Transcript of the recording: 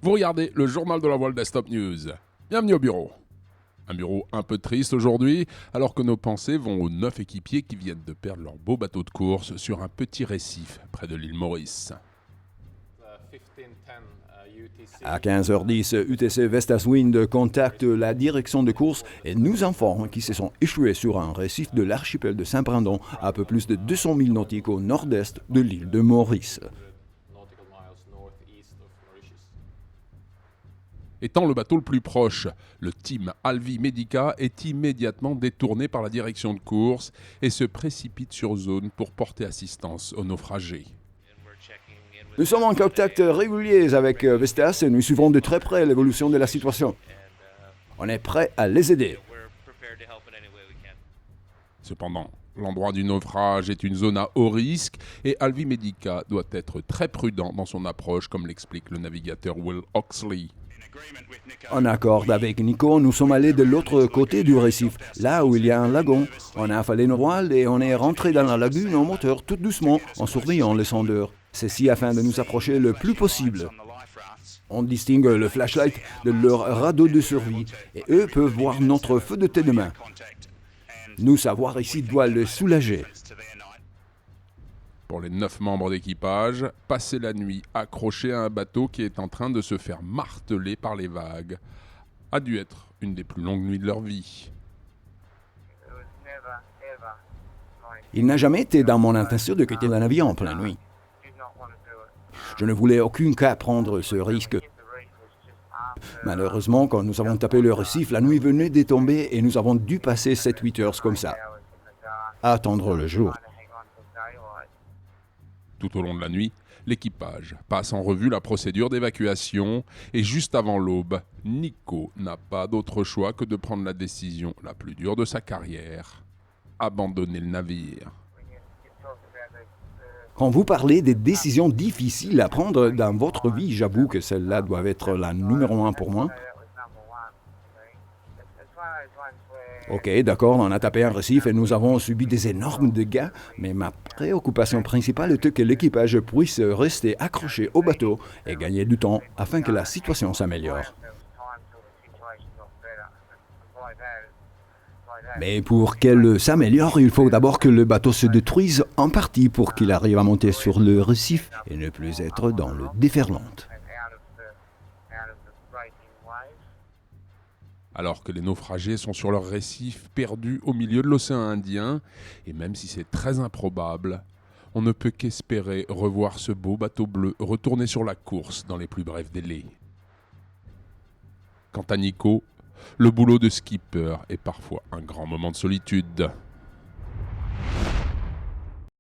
Vous regardez le journal de la voile Desktop News. Bienvenue au bureau. Un bureau un peu triste aujourd'hui, alors que nos pensées vont aux 9 équipiers qui viennent de perdre leur beau bateau de course sur un petit récif près de l'île Maurice. À 15h10, UTC Vestas Wind contacte la direction de course et nous informe qu'ils se sont échoués sur un récif de l'archipel de Saint-Brandon, à peu plus de 200 milles nautiques au nord-est de l'île de Maurice. Étant le bateau le plus proche, le team Alvi Medica est immédiatement détourné par la direction de course et se précipite sur zone pour porter assistance aux naufragés. Nous sommes en contact régulier avec Vestas et nous suivons de très près l'évolution de la situation. On est prêt à les aider. Cependant, l'endroit du naufrage est une zone à haut risque et Alvi Medica doit être très prudent dans son approche, comme l'explique le navigateur Will Oxley. En accord avec Nico, nous sommes allés de l'autre côté du récif, là où il y a un lagon. On a affalé nos voiles et on est rentré dans la lagune en moteur tout doucement en surveillant les sondeurs. Ceci afin de nous approcher le plus possible. On distingue le flashlight de leur radeau de survie et eux peuvent voir notre feu de thé de main. Nous savoir ici doit le soulager. Pour les 9 membres d'équipage, passer la nuit accrochés à un bateau qui est en train de se faire marteler par les vagues a dû être une des plus longues nuits de leur vie. Il n'a jamais été dans mon intention de quitter le navire en pleine nuit. Je ne voulais aucun cas prendre ce risque. Malheureusement, quand nous avons tapé le récif, la nuit venait de tomber et nous avons dû passer 7-8 heures comme ça, à attendre le jour. Tout au long de la nuit, l'équipage passe en revue la procédure d'évacuation et juste avant l'aube, Nico n'a pas d'autre choix que de prendre la décision la plus dure de sa carrière, abandonner le navire. Quand vous parlez des décisions difficiles à prendre dans votre vie, j'avoue que celle-là doit être la numéro 1 pour moi. Ok, d'accord, on a tapé un récif et nous avons subi des énormes dégâts, mais ma préoccupation principale était que l'équipage puisse rester accroché au bateau et gagner du temps afin que la situation s'améliore. Mais pour qu'elle s'améliore, il faut d'abord que le bateau se détruise en partie pour qu'il arrive à monter sur le récif et ne plus être dans le déferlante. Alors que les naufragés sont sur leur récif perdus au milieu de l'océan Indien, et même si c'est très improbable, on ne peut qu'espérer revoir ce beau bateau bleu retourner sur la course dans les plus brefs délais. Quant à Nico, le boulot de skipper est parfois un grand moment de solitude.